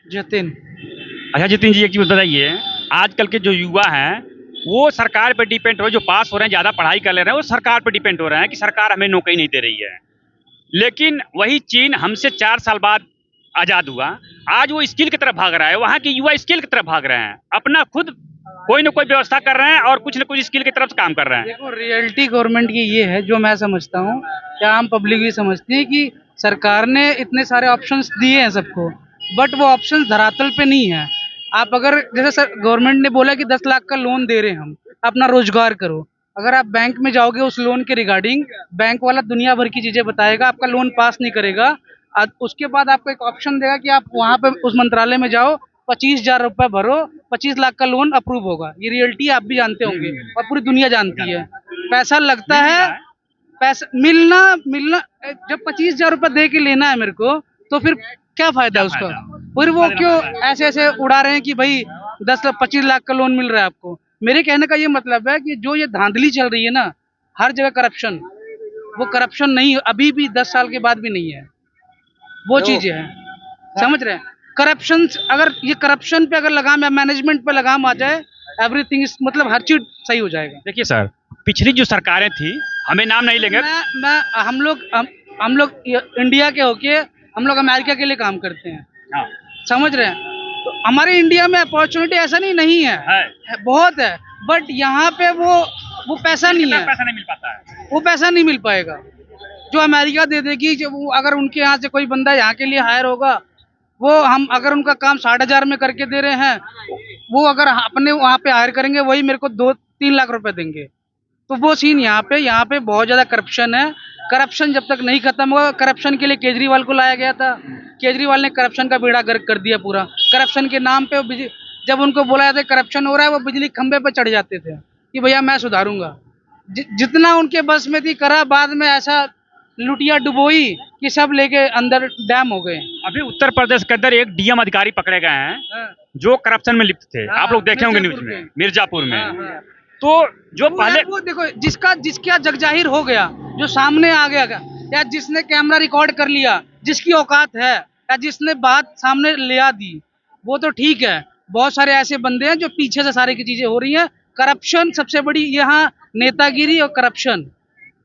जतिन। अच्छा जितिन जी, एक चीज बताइए, आजकल के जो युवा हैं वो सरकार पर डिपेंड हो, जो पास हो रहे हैं, ज्यादा पढ़ाई कर ले रहे हैं, वो सरकार पर डिपेंड हो रहे हैं कि सरकार हमें नौकरी नहीं दे रही है। लेकिन वही चीन हमसे 4 साल बाद आजाद हुआ, आज वो स्किल की तरफ भाग रहा है, वहाँ के युवा स्किल की तरफ भाग रहे हैं, अपना खुद कोई ना कोई व्यवस्था कर रहे हैं और कुछ ना कुछ स्किल की तरफ काम कर रहे हैं। देखो, रियलिटी गवर्नमेंट की ये है जो मैं समझता हूँ, क्या आम पब्लिक भी समझती है कि सरकार ने इतने सारे ऑप्शंस दिए हैं सबको, बट वो ऑप्शंस धरातल पे नहीं है। आप अगर जैसे सर गवर्नमेंट ने बोला कि 10 लाख का लोन दे रहे हैं हम, अपना रोजगार करो। अगर आप बैंक में जाओगे उस लोन के रिगार्डिंग, बैंक वाला दुनिया भर की चीजें बताएगा, आपका लोन पास नहीं करेगा। उसके बाद आपको एक ऑप्शन देगा कि आप वहां पे उस मंत्रालय में जाओ, 25,000 रुपए भरो, 25 लाख का लोन अप्रूव होगा। ये रियलिटी आप भी जानते होंगे और पूरी दुनिया जानती है। पैसा लगता है, पैसा मिलना मिलना जब 25,000 रुपए दे के लेना है मेरे को, तो फिर क्या फायदा है उसका? फिर वो क्यों ऐसे ऐसे उड़ा रहे हैं कि भाई 25 लाख का लोन मिल रहा है आपको। मेरे कहने का ये मतलब है कि जो ये धांधली चल रही है ना, हर जगह करप्शन, वो करप्शन नहीं, अभी भी 10 साल के बाद भी नहीं है, वो चीजें हैं। समझ रहे हैं? करप्शन, अगर ये करप्शन पे अगर लगाम या मैनेजमेंट पे लगाम आ जाए, एवरीथिंग इज, मतलब हर चीज सही हो जाएगा। देखिए सर, पिछली जो सरकारें थी, हमें नाम नहीं लेंगे। मैं हम लोग इंडिया के होके हम लोग अमेरिका के लिए काम करते हैं। हाँ, समझ रहे हैं? तो हमारे इंडिया में अपॉर्चुनिटी ऐसा नहीं है, बहुत है, बट यहाँ पे वो पैसा नहीं है, पैसा नहीं मिल पाता है, वो पैसा नहीं मिल पाएगा जो अमेरिका दे देगी। जो वो अगर उनके यहाँ से कोई बंदा यहाँ के लिए हायर होगा, वो हम अगर उनका काम 60,000 में करके दे रहे हैं, वो अगर अपने वहाँ पे हायर करेंगे, वही मेरे को 2-3 लाख रुपए देंगे। तो वो सीन यहाँ पे बहुत ज्यादा करप्शन है। करप्शन जब तक नहीं खत्म होगा, करप्शन के लिए केजरीवाल को लाया गया था, केजरीवाल ने करप्शन का बेड़ा गर्क कर दिया पूरा। करप्शन के नाम पे जब उनको बोला जाता है करप्शन हो रहा है, वो बिजली खंबे पे चढ़ जाते थे कि भैया मैं सुधारूंगा। जितना उनके बस में थी करा, बाद में ऐसा लुटिया डुबोई कि सब लेके अंदर डैम हो गए। अभी उत्तर प्रदेश के अंदर एक डीएम अधिकारी पकड़े गए हैं हाँ, जो करप्शन में लिप्त थे। हाँ, आप लोग देखे होंगे न्यूज मिर्जापुर में, मिर्जापुर में। हाँ, हाँ। तो जो वो पहले यार, वो देखो, जिसका जगजाहिर हो गया, जो सामने आ गया, या जिसने कैमरा रिकॉर्ड कर लिया, जिसकी औकात है, या जिसने बात सामने ले आ दी, वो तो ठीक है। बहुत सारे ऐसे बंदे हैं जो पीछे से सारी की चीजें हो रही हैं। करप्शन सबसे बड़ी यहाँ, नेतागिरी और करप्शन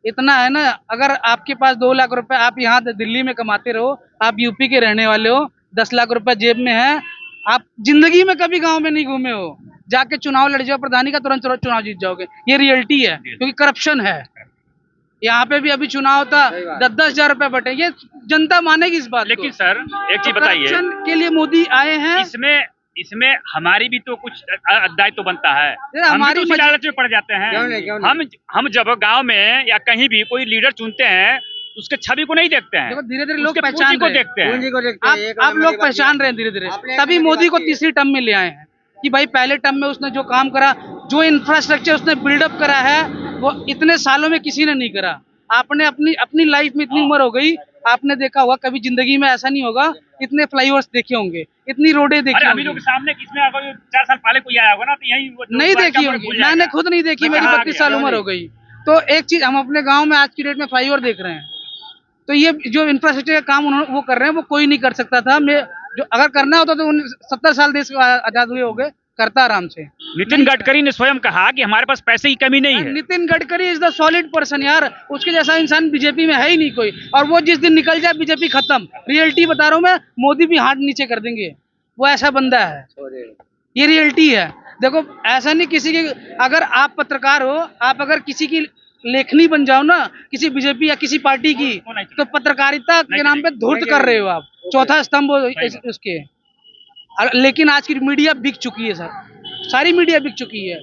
इतना है ना। अगर आपके पास 2 लाख रुपए, आप यहाँ दिल्ली में कमाते रहो, आप यूपी के रहने वाले हो, 10 लाख रुपए जेब में है, आप जिंदगी में कभी गांव में नहीं घूमे हो, जाके चुनाव लड़ जाओ प्रधानी का, तुरंत चुनाव जीत जाओगे। ये रियलिटी है, क्योंकि करप्शन है। यहाँ पे भी अभी चुनाव था, 10-10 हजार रुपए बटे, ये जनता मानेगी इस बात को। लेकिन सर एक चीज बताइए, करप्शन के लिए मोदी आए हैं। इसमें इसमें हमारी भी तो कुछ दायित्व तो बनता है। हम भी तो उसी लालच में पड़ जाते हैं। क्यों नहीं? हम जब गांव में या कहीं भी कोई लीडर चुनते हैं, उसके छवि को नहीं देखते हैं, देखो धीरे धीरे लोग उसके पहचान पूंजी को रहे हैं। देखते हैं। पूंजी को देखते हैं। आप लोग पहचान रहे हैं धीरे धीरे, तभी मोदी को तीसरी टर्म में ले आए हैं कि भाई पहले टर्म में उसने जो काम करा, जो इंफ्रास्ट्रक्चर उसने बिल्डअप करा है, वो इतने सालों में किसी ने नहीं करा। आपने अपनी अपनी लाइफ में इतनी उम्र हो गई, आपने देखा होगा, कभी जिंदगी में ऐसा नहीं होगा, इतने फ्लाईओवर्स देखे होंगे, इतनी रोडें देखी हम ही लोग होंगी, के सामने किसमें अगर 4 साल पहले कोई आया होगा ना, तो यही नहीं देखी होगी। मैंने खुद नहीं देखी, मेरी 32 साल उम्र हो गई। तो एक चीज, हम अपने गांव में आज की डेट में फ्लाईओवर देख रहे हैं। तो ये जो इंफ्रास्ट्रक्चर का काम उन्होंने वो कर रहे हैं, वो कोई नहीं कर सकता था। मैं जो अगर करना होता तो 70 साल देश आजाद हुए हो गए, करता आराम से। नितिन गडकरी ने स्वयं कहा कि हमारे पास पैसे की कमी नहीं है। Nitin Gadkari is the solid person यार, उसके जैसा इंसान बीजेपी में है ही नहीं कोई। और वो जिस दिन निकल जाए बीजेपी खत्म, रियलिटी बता रहा हूँ मैं, मोदी भी हाथ नीचे कर देंगे, वो ऐसा बंदा है। ये रियलिटी है। देखो ऐसा नहीं किसी की, अगर आप पत्रकार हो, आप अगर किसी की लेखनी बन जाओ ना, किसी बीजेपी या किसी पार्टी की, तो पत्रकारिता के नाम पे धूर्त कर रहे हो आप, चौथा स्तंभ उसके। लेकिन आज की मीडिया बिक चुकी है सर, सारी मीडिया बिक चुकी है।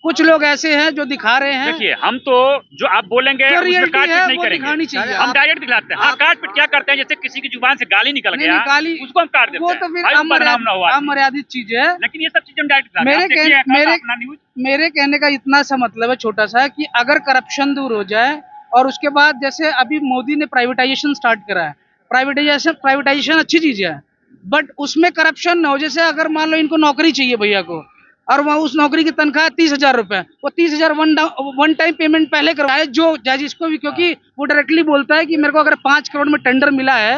कुछ लोग ऐसे हैं जो दिखा रहे हैं। देखिए, हम तो जो आप बोलेंगे जो उसमें रियलिटी काट है पीट नहीं वो करेंगे, दिखानी चाहिए। हम डायरेक्ट दिखलाते हैं। हाँ, काट पीट क्या करते हैं, जैसे किसी की जुबान से गाली निकल नहीं, गया, गाली उसको हम काट देते वो हैं, तो फिर भाई वो बदनाम ना हुआ। अमर्यादित चीज है। लेकिन ये सब चीजें हम डायरेक्ट दिखलाते हैं। मेरे आप देखिए, कह- मेरे अपना न्यूज। मेरे कहने का इतना सा मतलब है छोटा सा, कि अगर करप्शन दूर हो जाए, और उसके बाद जैसे अभी मोदी ने प्राइवेटाइजेशन स्टार्ट करा है, प्राइवेटाइजेशन अच्छी चीज है, बट उसमें करप्शन ना हो। जैसे अगर मान लो इनको नौकरी चाहिए भैया को, और वहाँ उस नौकरी की तनख्वाह 30,000 रुपए, वो 30,000 वन टाइम पेमेंट पहले करवाए, जो जाए जिसको भी, क्योंकि वो डायरेक्टली बोलता है कि मेरे को अगर 5 करोड़ में टेंडर मिला है,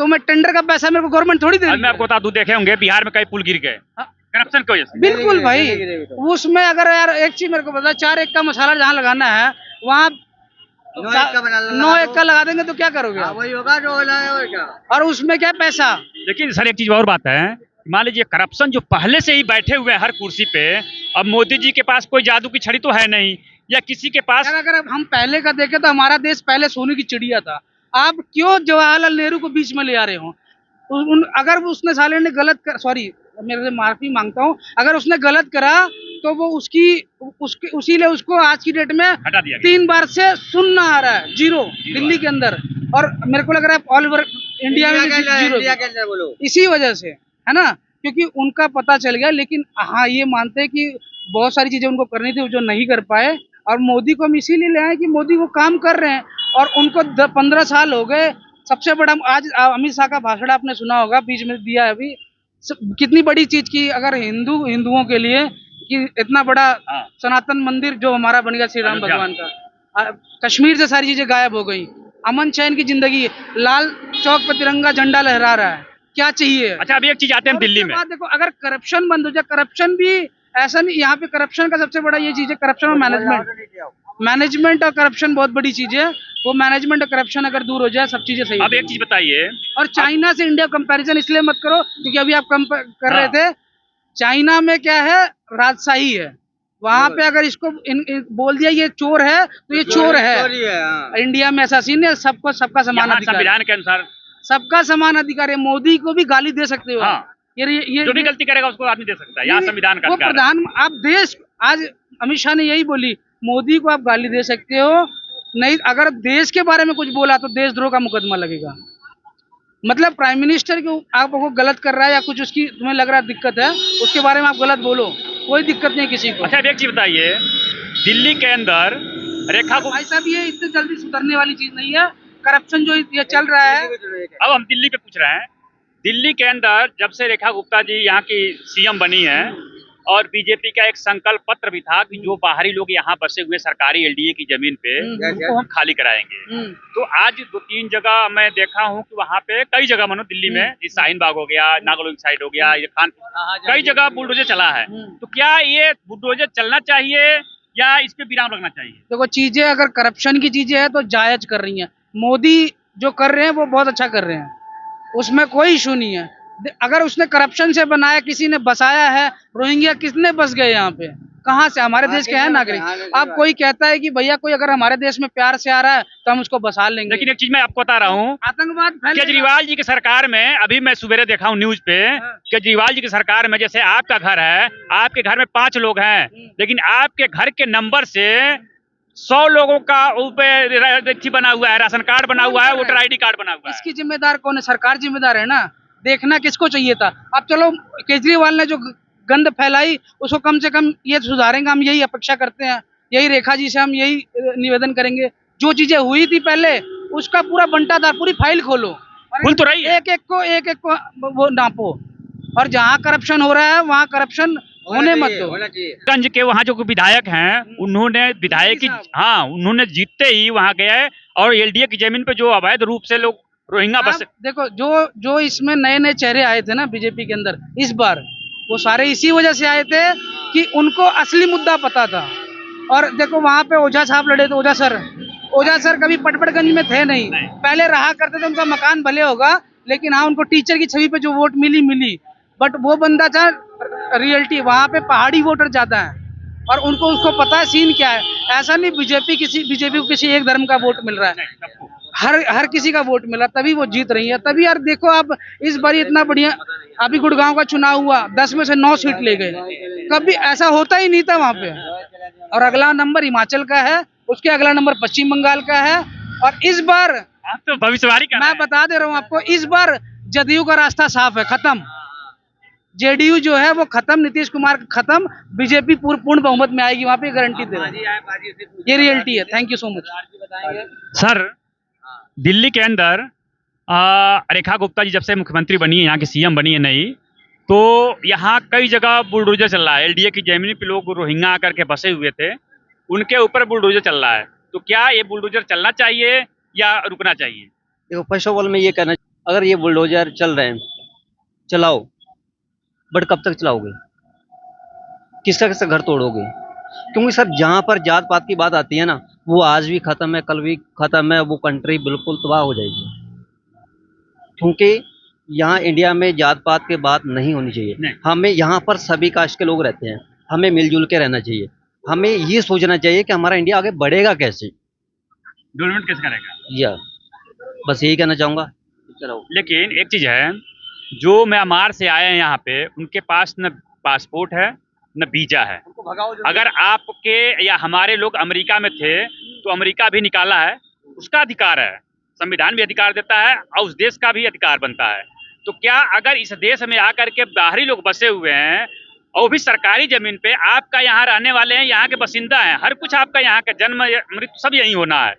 तो मैं टेंडर का पैसा मेरे को गवर्नमेंट थोड़ी दे अब रही मैं है। आपको बता दूं, देखे होंगे बिहार में कई पुल गिर गए हाँ। करप्शन की वजह से। बिल्कुल भाई, उसमें अगर यार एक चीज मेरे को पता, 4 एक का मसाला जहाँ लगाना है वहाँ 9 एक का लगा देंगे तो क्या करोगे आप? वही होगा जो होना है और क्या। और उसमें क्या पैसा? लेकिन सर एक चीज और बात है, मान लीजिए करप्शन जो पहले से ही बैठे हुए हैं हर कुर्सी पे, अब मोदी जी के पास कोई जादू की छड़ी तो है नहीं, या किसी के पास। यार अगर हम पहले का देखें तो हमारा देश पहले सोने की चिड़िया था। आप क्यों जवाहरलाल नेहरू को बीच में ले आ रहे हो? अगर उसने साले ने सॉरी मेरे से माफी मांगता हूँ, अगर उसने गलत करा तो वो उसी लिए उसको आज की डेट में हटा दिया गया। 3 बार से सुनना आ रहा है, जीरो दिल्ली के अंदर, और मेरे को लग रहा है ऑल ओवर इंडिया में भी जीरो, इंडिया के अंदर बोलो। इसी वजह से, है ना, क्योंकि उनका पता चल गया। लेकिन हाँ, ये मानते हैं कि बहुत सारी चीजें उनको करनी थी जो नहीं कर पाए, और मोदी को हम इसीलिए ले आए कि मोदी वो काम कर रहे हैं, और उनको 15 साल हो गए। सबसे बड़ा आज अमित शाह का भाषण आपने सुना होगा, बीच में दिया है अभी, कितनी बड़ी चीज की, अगर हिंदुओं के लिए कि इतना बड़ा हाँ। सनातन मंदिर जो हमारा बन गया श्री राम भगवान का, कश्मीर से सारी चीजें गायब हो गई, अमन चैन की जिंदगी, लाल चौक पर तिरंगा झंडा लहरा रहा है, क्या चाहिए? अच्छा अभी एक चीज आते हैं हम दिल्ली में, देखो अगर करप्शन बंद हो जाए, करप्शन भी ऐसा नहीं, यहाँ पे करप्शन का सबसे बड़ा ये चीज है, करप्शन और मैनेजमेंट और करप्शन बहुत बड़ी चीज है। वो मैनेजमेंट और करप्शन अगर दूर हो जाए, सब चीजें सही। अब एक चीज बताइए, और चाइना से इंडिया कंपैरिजन इसलिए मत करो क्योंकि अभी आप कर रहे थे, चाइना में क्या है, राजशाही है, वहां पे अगर इसको बोल दिया ये चोर है तो ये चोर है। इंडिया में ऐसा सीन है, सबका समान अधिकार, संविधान के अनुसार सबका समान अधिकार है। मोदी को भी गाली दे सकते हो। हाँ। ये जो भी गलती करेगा उसको आदमी दे सकता है, यहाँ संविधान का वो अधिकार है। प्रधान, आप देश, आज अमित शाह ने यही बोली, मोदी को आप गाली दे सकते हो, नहीं अगर देश के बारे में कुछ बोला तो देशद्रोह का मुकदमा लगेगा। मतलब प्राइम मिनिस्टर को आपको गलत कर रहा है या कुछ उसकी तुम्हें लग रहा है दिक्कत है, उसके बारे में आप गलत बोलो, कोई दिक्कत नहीं किसी को। अच्छा एक चीज बताइए, दिल्ली के अंदर रेखा को, भाई साहब ये इतनी जल्दी सुधरने वाली चीज नहीं है, करप्शन जो ये चल रहा है। अब हम दिल्ली पे पूछ रहे हैं, दिल्ली के अंदर जब से रेखा गुप्ता जी यहाँ की सीएम बनी है, और बीजेपी का एक संकल्प पत्र भी था कि जो बाहरी लोग यहाँ बसे हुए सरकारी एलडीए की जमीन पे उनको हम खाली कराएंगे। तो आज 2-3 जगह मैं देखा हूँ कि वहाँ पे कई जगह मानो दिल्ली में, जिस शाहीन बाग हो गया, नागलोई साइड हो गया, ये खान, कई जगह बुलडोजर चला है। तो क्या ये बुलडोजर चलना चाहिए या इस पे विराम रखना चाहिए? देखो चीजें अगर करप्शन की चीजें हैं तो जायज कर रही हैं, मोदी जो कर रहे हैं वो बहुत अच्छा कर रहे हैं, उसमें कोई इशू नहीं है। अगर उसने करप्शन से बनाया, किसी ने बसाया है, रोहिंग्या किसने बस गए यहाँ पे, कहाँ से? हमारे देश के हैं नागरिक। अब कोई कहता है कि भैया कोई अगर हमारे देश में प्यार से आ रहा है तो हम उसको बसा लेंगे, लेकिन एक चीज मैं आपको बता रहा हूँ, आतंकवाद केजरीवाल जी की सरकार में, अभी मैं सवेरे देखा हूँ न्यूज पे, केजरीवाल जी की सरकार में जैसे आपका घर है, आपके घर में 5 लोग हैं, लेकिन आपके घर के नंबर से 100 लोगों का ऊपर बना हुआ है, राशन कार्ड बना हुआ है, वोटर आईडी कार्ड बना हुआ है। इसकी जिम्मेदार कौन है? सरकार जिम्मेदार है ना। देखना किसको चाहिए था। अब चलो केजरीवाल ने जो गंद फैलाई उसको कम से कम ये सुधारेंगे, हम यही अपेक्षा करते हैं, यही रेखा जी से हम यही निवेदन करेंगे। जो चीजें हुई थी पहले उसका पूरा बंटाधार, पूरी फाइल खोलो, खुल तो रही है, एक एक को वो नापो, और जहाँ करप्शन हो रहा है वहाँ करप्शन होने मत दो। गंज के वहाँ जो विधायक हैं, उन्होंने विधायक की, हाँ, उन्होंने जीतते ही वहाँ गए और एलडीए की जमीन पे जो अवैध रूप से लोग रोहिंग्या बसे, देखो जो इसमें नए नए चेहरे आए थे ना बीजेपी के अंदर इस बार, वो सारे इसी वजह से आए थे कि उनको असली मुद्दा पता था। और देखो वहाँ पे ओझा साहब लड़े थे, ओझा सर कभी पटपड़गंज में थे नहीं, पहले रहा करते थे, उनका मकान भले होगा लेकिन हाँ उनको टीचर की छवि पे जो वोट मिली, बट वो बंदा था रियलिटी, वहाँ पे पहाड़ी वोटर ज्यादा है और उनको उसको पता है सीन क्या है। ऐसा नहीं बीजेपी को किसी एक धर्म का वोट मिल रहा है, हर किसी का वोट मिला, तभी वो जीत रही है। तभी यार देखो आप इस बार इतना बढ़िया, अभी गुड़गांव का चुनाव हुआ, 10 में से 9 सीट ले गए, कभी ऐसा होता ही नहीं था वहाँ पे। और अगला नंबर हिमाचल का है, उसके अगला नंबर पश्चिम बंगाल का है, और इस बार तो भविष्यवाणी मैं बता दे रहा हूँ आपको, इस बार जदयू का रास्ता साफ है, खत्म। जेडीयू जो है वो खत्म, नीतीश कुमार खत्म, बीजेपी पूर्ण बहुमत में आएगी, वहाँ पे गारंटी दे रहा हूं, ये रियलिटी है। Thank you so much sir. Delhi के अंदर रेखा गुप्ता जी जब से मुख्यमंत्री बनी है, यहाँ की सीएम बनी है नई, तो यहाँ कई जगह बुलडोजर चल रहा है। एलडीए की जमीन पे लोग रोहिंग्या आकर के बसे हुए थे, उनके ऊपर बुलडोजर चल रहा है। तो क्या ये बुलडोजर चलना चाहिए या रुकना चाहिए? देखो फर्स्ट ऑफ ऑल मैं ये कहना अगर ये बुलडोजर चल रहे हैं, चलाओ, बट कब तक चलाओगे? किसका किसका घर तोड़ोगे? क्योंकि सर जहाँ पर जात पात की बात आती है ना, वो आज भी खत्म है, कल भी खत्म है, वो कंट्री बिल्कुल तबाह हो जाएगी। क्योंकि यहाँ इंडिया में जात पात की बात नहीं होनी चाहिए। हमें यहाँ पर सभी कास्ट के लोग रहते हैं, हमें मिलजुल के रहना चाहिए। हमें ये सोचना चाहिए कि हमारा इंडिया आगे बढ़ेगा कैसे, डेवलपमेंट कैसे करेगा। या बस यही कहना चाहूँगा। चलो, लेकिन एक चीज है, जो म्यांमार से आए हैं यहाँ पे, उनके पास न पासपोर्ट है न वीजा है। अगर आपके या हमारे लोग अमेरिका में थे तो अमेरिका भी निकाला है, उसका अधिकार है, संविधान भी अधिकार देता है और उस देश का भी अधिकार बनता है। तो क्या अगर इस देश में आकर के बाहरी लोग बसे हुए हैं और वो भी सरकारी जमीन पे, आपका यहाँ रहने वाले हैं, यहाँ के बसिंदा हैं, हर कुछ आपका यहाँ का जन्म मृत्यु सब यहीं होना है,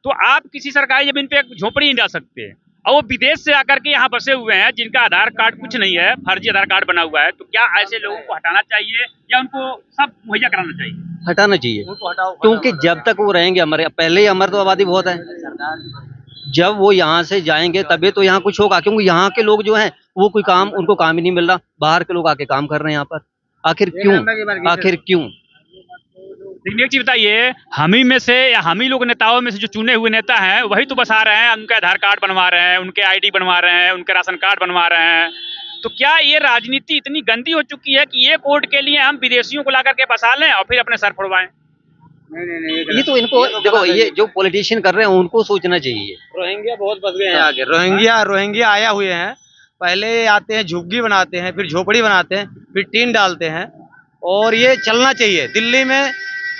तो आप किसी सरकारी जमीन पे एक झोपड़ी नहीं डाल सकते। और वो विदेश से आकर के यहाँ बसे हुए हैं, जिनका आधार कार्ड कुछ नहीं है, फर्जी आधार कार्ड बना हुआ है, तो क्या ऐसे लोगों को हटाना चाहिए या उनको सब मुहैया कराना चाहिए? हटाना चाहिए, क्योंकि जब तक वो रहेंगे हमारे, पहले ही हमारे तो आबादी बहुत है, जब वो यहाँ से जाएंगे तभी तो यहाँ कुछ होगा। क्योंकि यहाँ के लोग जो हैं वो कोई काम, उनको काम ही नहीं मिल रहा, बाहर के लोग आके काम कर रहे हैं यहाँ पर। आखिर क्यों? आखिर क्यों? लेकिन एक चीज बताइए, हम ही में से या हम ही लोग नेताओं में से जो चुने हुए नेता हैं वही तो बसा रहे हैं, उनके आधार कार्ड बनवा रहे हैं, उनके आईडी बनवा रहे हैं, उनके राशन कार्ड बनवा रहे हैं। तो क्या ये राजनीति इतनी गंदी हो चुकी है कि ये वोट के लिए हम विदेशियों को ला करके बसा लें और फिर अपने सर फोड़वाएं? नहीं, ये तो इनको देखो, ये जो पॉलिटिशियन कर रहे हैं उनको सोचना चाहिए। रोहिंग्या बहुत बस गए हैं आगे। रोहिंग्या आया हुए हैं, पहले आते हैं झुग्गी बनाते हैं, फिर झोपड़ी बनाते हैं, फिर टीन डालते हैं, और ये चलना चाहिए। दिल्ली में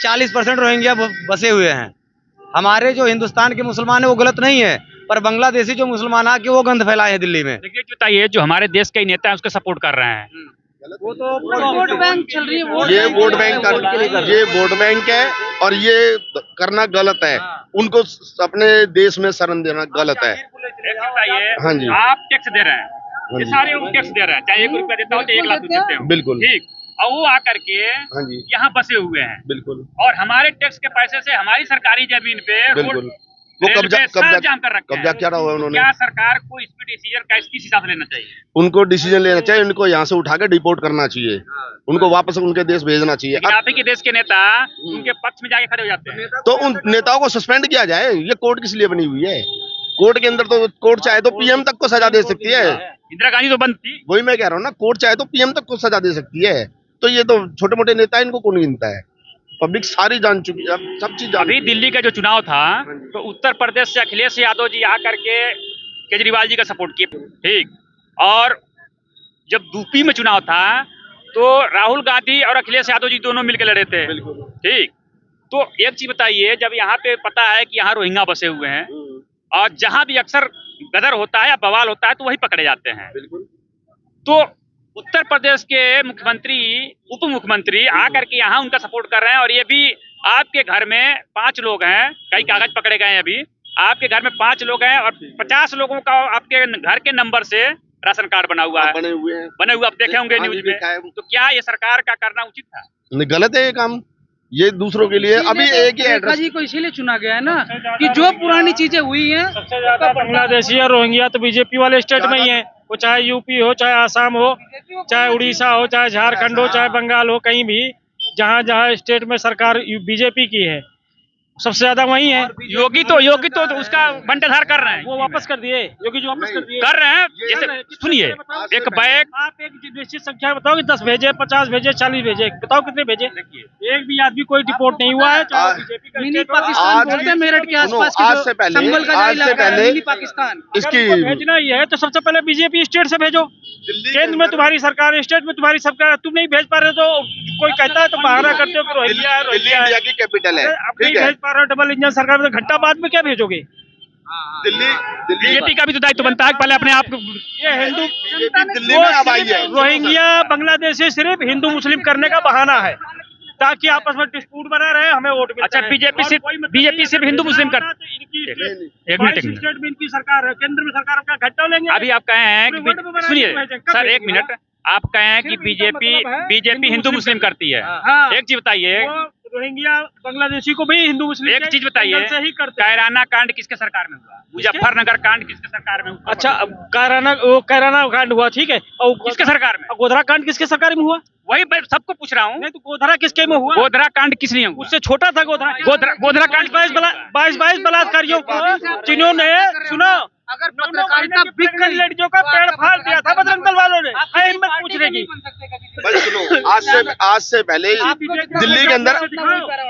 40% रोहिंग्या बसे हुए हैं। हमारे जो हिंदुस्तान के मुसलमान है वो गलत नहीं है, पर बांग्लादेशी जो मुसलमान आके वो गंद फैलाए हैं दिल्ली में। देखिए बताइए, जो हमारे देश के नेता है उसको सपोर्ट कर रहे हैं, वो तो वोट बैंक चल रही है, ये वोट बैंक ये वोट बैंक है और ये करना गलत है। उनको अपने देश में शरण देना गलत है। बताइए, हाँ जी। आप टैक्स दे रहे हैं, ये सारे लोग टैक्स दे रहे हैं, चाहे 1 रुपया देता हो चाहे 1 लाख देते हो, बिल्कुल ठीक, और वो आकर के हाँ जी, यहाँ बसे हुए हैं, बिल्कुल, और हमारे टैक्स के पैसे से हमारी सरकारी जमीन पे बिल्कुल वो जाम कर रखा कब्जा क्या रहा हुआ है उन्होंने। क्या सरकार को इस पे डिसीजन किस हिसाब से लेना चाहिए? उनको डिसीजन लेना चाहिए, उनको यहाँ से उठा के डिपोर्ट करना चाहिए, उनको वापस उनके देश भेजना चाहिए। लेकिन आप ही के देश के नेता उनके पक्ष में जाके खड़े हो जाते हैं, तो उन नेताओं को सस्पेंड किया जाए। ये कोर्ट किस लिए बनी हुई है? कोर्ट के अंदर तो कोर्ट चाहे तो पीएम तक को सजा दे सकती है। इंदिरा गांधी तो बंद थी। वही मैं कह रहा हूँ ना, कोर्ट चाहे तो पीएम तक को सजा दे सकती है। तो ये तो छोटे मोटे नेता है, इनको कौन गिनता है? पब्लिक सारी जान चुकी है, अब सब चीज जान। अभी दिल्ली का जो चुनाव था तो उत्तर प्रदेश से अखिलेश यादव जी आकर के केजरीवाल जी का सपोर्ट किए, ठीक, और जब यूपी में चुनाव था तो राहुल गांधी और अखिलेश यादव जी दोनों मिलकर लड़े थे, ठीक। तो एक चीज बताइए, जब यहाँ पे पता है कि यहाँ रोहिंग्या बसे हुए हैं और जहां भी अक्सर गदर होता है या बवाल होता है तो वही पकड़े जाते हैं, तो उत्तर प्रदेश के मुख्यमंत्री उप मुख्यमंत्री आकर के यहाँ उनका सपोर्ट कर रहे हैं, और ये भी आपके घर में 5 लोग हैं, कई कागज पकड़े गए हैं, अभी आपके घर में 5 लोग हैं और 50 लोगों का आपके घर के नंबर से राशन कार्ड बना हुआ है, बने हुए आप देखे होंगे न्यूज में। तो क्या ये सरकार का करना उचित था? नहीं, गलत है ये काम, ये दूसरों के लिए। अभी एक ही रेखा जी को इसीलिए चुना गया है ना कि जो पुरानी चीजें हुई हैं, सबसे ज्यादा बांग्लादेशी और रोहिंग्या तो बीजेपी वाले स्टेट में ही है, वो चाहे यूपी हो, चाहे आसाम हो, चाहे उड़ीसा हो, चाहे झारखंड हो, चाहे बंगाल हो, कहीं भी जहाँ जहाँ स्टेट में सरकार बीजेपी की है सबसे ज्यादा वही है। योगी तो उसका बंटाधार कर रहे हैं, वो वापस कर दिए, योगी जी वापस कर दिए, कर रहे हैं। जैसे सुनिए, एक बैग आप एक निश्चित संख्या बताओ कि 10 भेजे, 50 भेजे, 40 भेजे, बताओ कितने भेजे? एक भी आदमी कोई रिपोर्ट नहीं हुआ है, चाहे बीजेपी का मिनी पाकिस्तान बोलते हैं मेरठ के आसपास के जो संभल का जो इलाका है, मिनी पाकिस्तान। इसकी भेजना ही है तो सबसे पहले बीजेपी स्टेट से भेजो। केंद्र में तुम्हारी सरकार, स्टेट में तुम्हारी सरकार, तुम नहीं भेज पा रहे तो कोई कहता है तो बहाना करते हो कि रोहिंग्या है, रोहिंग्या इंडिया की कैपिटल है, अब नहीं ठीक है। भेज पा रहे हो, डबल इंजन सरकार में, तो घंटा बाद में क्या भेजोगे? दिल्ली बीजेपी का भी तो दायित्व बनता है पहले अपने आप को। ये हिंदू दिल्ली में अब आई है। रोहिंग्या बांग्लादेशी सिर्फ हिंदू मुस्लिम करने का बहाना है ताकि आपस में डिस्प्यूट बना रहे, हमें वोट मिलता अच्छा, है। बीजेपी और सिर्फ कोई मतलब बीजेपी सिर्फ हिंदू मुस्लिम कर। तो इनकी एक मिनट स्टेट में इनकी सरकार है, केंद्र में सरकार का घट्टा लेंगे। अभी आप कहे हैं कि सुनिए सर, एक मिनट, आप कहे हैं कि बीजेपी हिंदू मुस्लिम करती है। हाँ। एक चीज बताइए, रोहिंग्या बांग्लादेशी को भी हिंदू मुस्लिम एक चीज बताइए, से ही करते हैं। कैराना कांड किसके सरकार में हुआ? मुजफ्फरनगर कांड किसके सरकार में हुआ? अच्छा, अब कैराना कांड हुआ, ठीक है, और किसके सरकार में? गोधरा कांड किसके सरकार में हुआ? वही मैं सबको पूछ रहा हूँ। नहीं तो गोधरा किसके में हुआ? गोधरा कांड किस लिए हुआ? उससे छोटा था गोधरा। गोधरा कांड 22 बलात्कारियों को जिन्होंने सुनो अगर पत्रकारिता बिक गई लड़कियों का पेड़ फाड़ दिया था बजरंग दल वालों ने, हिम्मत पूछने की। भाई सुनो, आज से पहले दिल्ली के अंदर,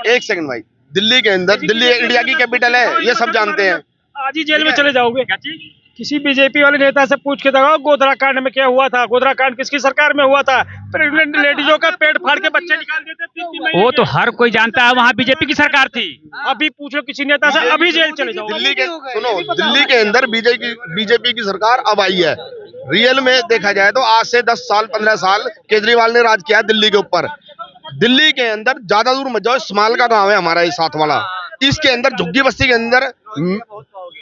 एक सेकंड भाई, दिल्ली के अंदर, दिल्ली इंडिया की कैपिटल है, ये सब जानते हैं। आज ही जेल में चले जाओगे। किसी बीजेपी वाले नेता से पूछ के दिखाओ गोधरा कांड में क्या हुआ था, गोधरा कांड किसकी सरकार में हुआ था? प्रेग्नेंट लेडीजों का पेट फाड़ के बच्चे निकाल देते 3 महीने। वो तो हर कोई जानता है, वहाँ बीजेपी की सरकार थी। अभी पूछो किसी नेता से, अभी जेल चले जाओ। दिल्ली के सुनो, दिल्ली के अंदर बीजेपी की सरकार अब आई है। रियल में देखा जाए तो आज से 10 साल 15 साल केजरीवाल ने राज किया है दिल्ली के ऊपर। दिल्ली के अंदर ज्यादा दूर मत जाओ, स्माल का गांव है हमारा ये साथ वाला, इसके अंदर झुग्गी बस्ती के अंदर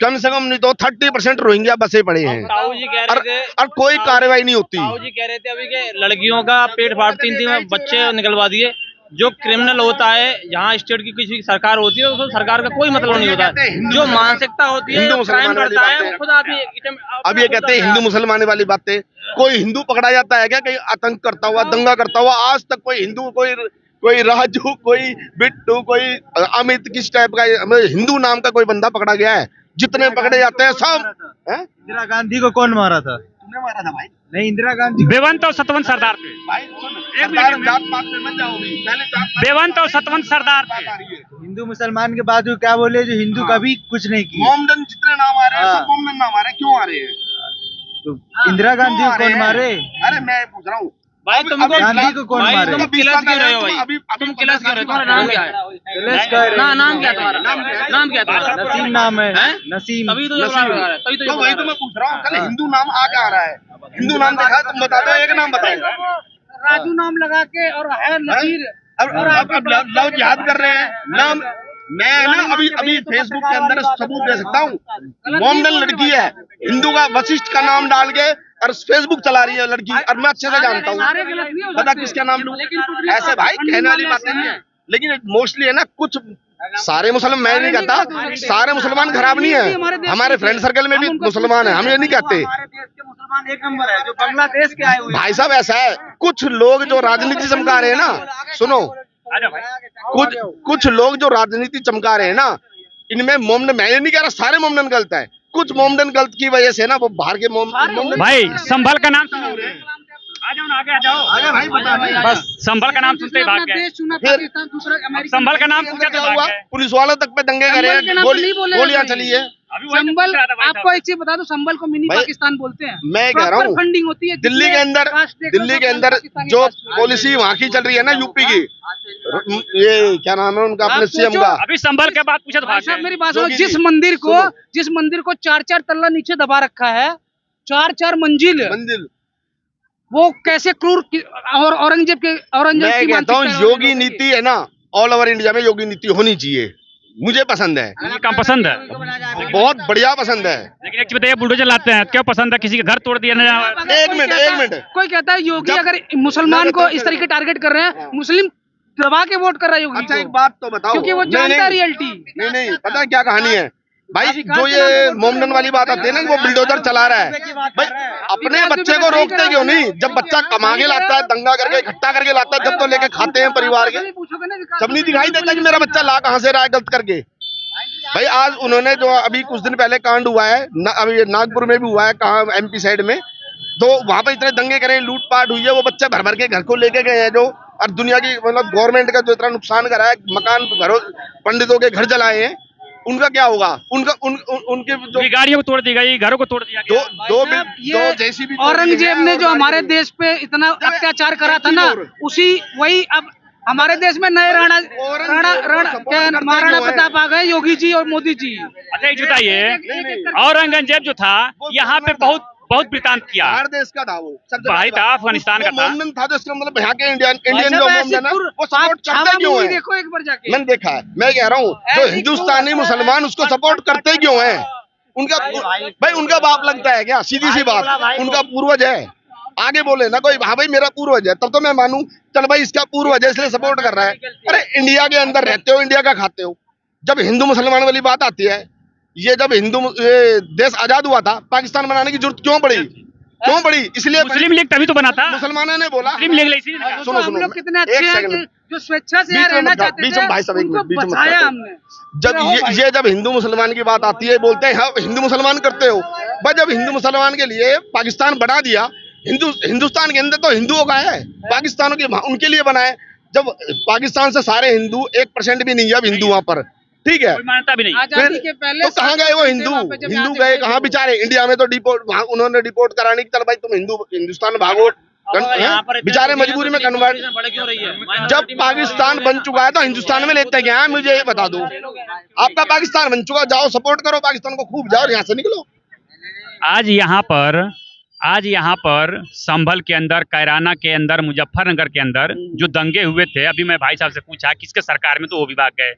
कम से कम नहीं तो 30% रोहिंग्या बसे पड़े हैं और कोई कार्रवाई नहीं होती। जी कह रहे थे अभी के लड़कियों का पेट फाड़ 3 बच्चे निकलवा दिए। जो क्रिमिनल होता है, जहाँ स्टेट की किसी सरकार होती है, उसको सरकार का कोई मतलब नहीं होता है। जो मानसिकता होती है, क्राइम करता है, वो खुद आदमी। अब ये कहते हैं हिंदू मुसलमान वाली बातें, कोई हिंदू पकड़ा जाता है क्या कहीं आतंक करता हुआ, दंगा करता हुआ? आज तक कोई हिंदू, कोई राजू, कोई बिट्टू, कोई अमित, किस टाइप का हिंदू नाम का कोई बंदा पकड़ा गया है? जितने पकड़े जाते हैं सब। इंदिरा गांधी को कौन मारा था? तुमने मारा था भाई? नहीं, इंदिरा गांधी। बेवंत और सतवंत सरदार थे। भाई जात पात पे मत जाओ, पहले बेवंत और सतवंत सरदार थे। हिंदू मुसलमान के बाद वो क्या बोले, जो हिंदू कभी कुछ नहीं किया। मोमडन जितने नाम आ रहे हैं सब मोमडन नाम आ रहे हैं, क्यों आ रहे हैं? तो इंदिरा गांधी को कौन मारे? अरे मैं पूछ रहा हूँ भाई तुमको गांधी को कौन मारे? तुम किलस क्यों रहे हो भाई? तुम किलस क्यों रहे हो? तुम्हारा नाम क्या है? नाम क्या तुम्हारा? नाम क्या तुम्हारा? नसीम नाम है, नसीम। तभी तो ये बता रहा है, तभी तो ये तो वही तो मैं पूछ रहा हूँ, कल हिंदू नाम आ क्या आ रहा है? हिंदू नाम देखा? तुम बता दो, एक नाम बताओ। राजू नाम लगा के और है नसीर। अब लव जिहाद कर रहे हैं नाम। मैं ना अभी फेसबुक के अंदर सबूत दे सकता हूँ। मोमडन लड़की है, हिंदू का वशिष्ठ का नाम डाल के और फेसबुक चला रही है लड़की, और मैं अच्छे से जानता हूँ, पता किसका नाम लूं। ऐसे भाई कहने वाली बातें नहीं है, लेकिन मोस्टली है ना, कुछ सारे मुसलमान, मैं नहीं कहता सारे मुसलमान खराब नहीं है, हमारे फ्रेंड सर्कल में भी मुसलमान है, हम ये नहीं कहते। मुसलमान एक नंबर है, जो बांग्लादेश के आए हुए। भाई साहब ऐसा है, कुछ लोग जो राजनीति चमका रहे हैं ना, सुनो, कुछ लोग जो राजनीति चमका रहे हैं ना, इनमें मोमडन, मैं ये नहीं कह रहा सारे मोमडन गलत है, कुछ मोमडन गलत की वजह से ना वो बाहर के मोमडन। भाई संभल का नाम सुनो, आ जाओ ना, आगे आ जाओ। आगे भाई बता, बस संभल का नाम सुनते ही भाग गए। संभल का नाम पूछा तो भाग गए। पुलिस वालों तक पे दंगे करे, गोलियां चली है। संबल, आपको एक चीज बता दूं, संबल को मिनी पाकिस्तान बोलते हैं। मैं कह रहा हूँ फंडिंग होती है दिल्ली के अंदर जो पॉलिसी वहाँ की चल रही है ना, यूपी की, ये क्या नाम है उनका, अपने सीएम का। अभी संभल के बाद पूछा तो भाग गए। मेरी बात सुनो, जिस मंदिर को 4 तल्ला नीचे दबा रखा है, 4 मंजिल, वो कैसे क्रूर, और औरंगजेब मैं कहता हूँ योगी नीति है ना, ऑल ओवर इंडिया में योगी नीति होनी चाहिए, मुझे पसंद है। काम पसंद है, बहुत बढ़िया पसंद है। लेकिन एक चीज बताइए, बुलडोजर लाते हैं, क्या पसंद है? किसी का घर तोड़ दिया ना। एक मिनट, कोई कहता है योगी अगर मुसलमान को इस तरीके टारगेट कर रहे हैं, मुस्लिम दबा के वोट कर रहा है योगी। अच्छा एक बात तो बताओ, क्योंकि वो जानता है रियलिटी। नहीं पता क्या कहानी है भाई, जो ये मोमडन वाली बात आती है ना, वो बुलडोजर चला रहा है भाई, अपने बच्चे को रोकते क्यों नहीं? जब बच्चा कमा के लाता है, दंगा करके इकट्ठा करके लाता है, जब तो लेके खाते हैं परिवार के, जब नहीं दिखाई देता कि मेरा बच्चा ला कहाँ से रहा है गलत करके। भाई आज उन्होंने जो अभी कुछ दिन पहले कांड हुआ है, अभी नागपुर में भी हुआ है, कहाँ एमपी साइड में, तो वहां पे इतने दंगे करे, लूटपाट हुई है, वो बच्चे भर भर के घर को लेके गए हैं जो, और दुनिया की मतलब गवर्नमेंट का जो इतना नुकसान करा है, मकान घरों, पंडितों के घर जलाए हैं, उनका क्या होगा? उनके जो गाड़ियों को तोड़ दी गई, घरों को तोड़ दिया गया। दो जैसी भी औरंगजेब ने जो हमारे देश पे इतना अत्याचार करा था ना, वही अब हमारे देश में नए महाराणा प्रताप आ गए, योगी जी और मोदी जी। अच्छा एक बताइए, औरंगजेब जो था यहाँ पे बहुत वृतांत किया, हर देश का था वो, भाई था, अफगानिस्तान का था, मोमडन था, तो इसका मतलब यहाँ के इंडियन जो मोमडन है वो सपोर्ट करते क्यों है? देखो एक बार जाके, मैंने देखा है, मैं कह रहा हूँ जो हिंदुस्तानी मुसलमान उसको सपोर्ट करते क्यों है? उनका भाई उनका बाप लगता है क्या? सीधी सी बात, उनका पूर्वज है, आगे बोले ना कोई, हाँ भाई मेरा पूर्वज है, तब तो मैं मानूं चल भाई इसका पूर्वज है इसलिए सपोर्ट कर रहा है। अरे इंडिया के अंदर रहते हो, इंडिया का खाते हो। जब हिंदू मुसलमान वाली बात आती है, ये जब ये देश आजाद हुआ था, पाकिस्तान बनाने की जरूरत क्यों पड़ी? क्यों पड़ी? इसलिए मुस्लिम लीग तभी तो बना था, मुसलमानों ने बोला। मुस्लिम लीग इसीलिए लगा। सुनो हम लोग कितने अच्छे एक हैं सेकंड, कि जो स्वेच्छा से यहाँ रहना चाहते बीच थे, में भाई साहब एक उनको मिनट, बीच में बचाया मत हमने। जब ये जब हिंदू मुसलमान की बात आती है, बोलते हैं हाँ हिंदू मुसलमान करते हो। भाई जब हिंदू मुसलमान के लिए पाकिस्तान बना दिया, हिंदुस्तान के अंदर तो हिंदुओं का है, पाकिस्तान के उनके लिए बनाए। जब पाकिस्तान से सारे हिंदू 1% भी नहीं है अब हिंदू वहां पर, ठीक है, कोई मानता भी नहीं। आजादी के पहले तो कहाँ गए वो हिंदू? हिंदू गए कहाँ बेचारे? इंडिया में तो डिपोर्ट, उन्होंने डिपोर्ट कराने की, चल भाई तुम हिंदुस्तान भागो, बेचारे मजबूरी में कन्वर्ट। जब पाकिस्तान बन चुका है तो हिंदुस्तान में लेते क्या है? मुझे ये बता दो। आपका पाकिस्तान बन चुका, जाओ सपोर्ट करो पाकिस्तान को, खूब जाओ, यहाँ से निकलो। आज यहाँ पर संभल के अंदर, कैराना के अंदर, मुजफ्फरनगर के अंदर जो दंगे हुए थे, अभी मैं भाई साहब से पूछा किसके सरकार में, तो वो भी भाग गए।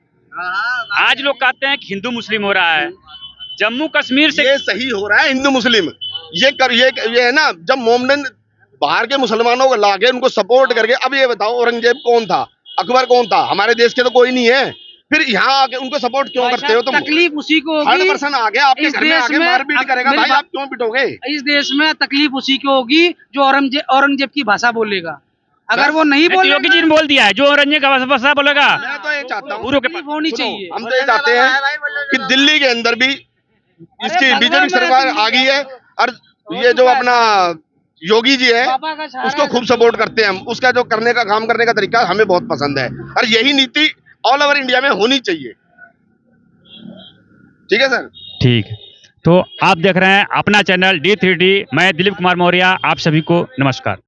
आज लोग कहते हैं कि हिंदू मुस्लिम हो रहा है। जम्मू कश्मीर से ये सही हो रहा है हिंदू मुस्लिम, ये है ना। जब मोमडन बाहर के मुसलमानों को लाके उनको सपोर्ट करके, अब ये बताओ औरंगजेब कौन था, अकबर कौन था? हमारे देश के तो कोई नहीं है, फिर यहाँ आके उनको सपोर्ट क्यों करते हो तुम? तकलीफ उसी को होगी। 100% आ गया आपके घर में आके मारपीट करेगा, भाई आप क्यों पिटोगे? इस देश में तकलीफ उसी को होगी जो औरंगजेब की भाषा बोलेगा। अगर वो नहीं बोलेगा, योगी जी ने बोल दिया है, जो औरंगजेब का भाषा बोलेगा। मैं तो ये चाहता हूँ होनी चाहिए। हम तो ये चाहते हैं कि दिल्ली के अंदर भी इसकी बीजेपी सरकार आ गई है, और ये जो अपना योगी जी है उसको खूब सपोर्ट करते हैं हम। उसका जो करने का काम करने का तरीका हमें बहुत पसंद है, और यही नीति ऑल ओवर इंडिया में होनी चाहिए। ठीक है सर, ठीक है। तो आप देख रहे हैं अपना चैनल D3D, मैं दिलीप कुमार मौर्य, आप सभी को नमस्कार।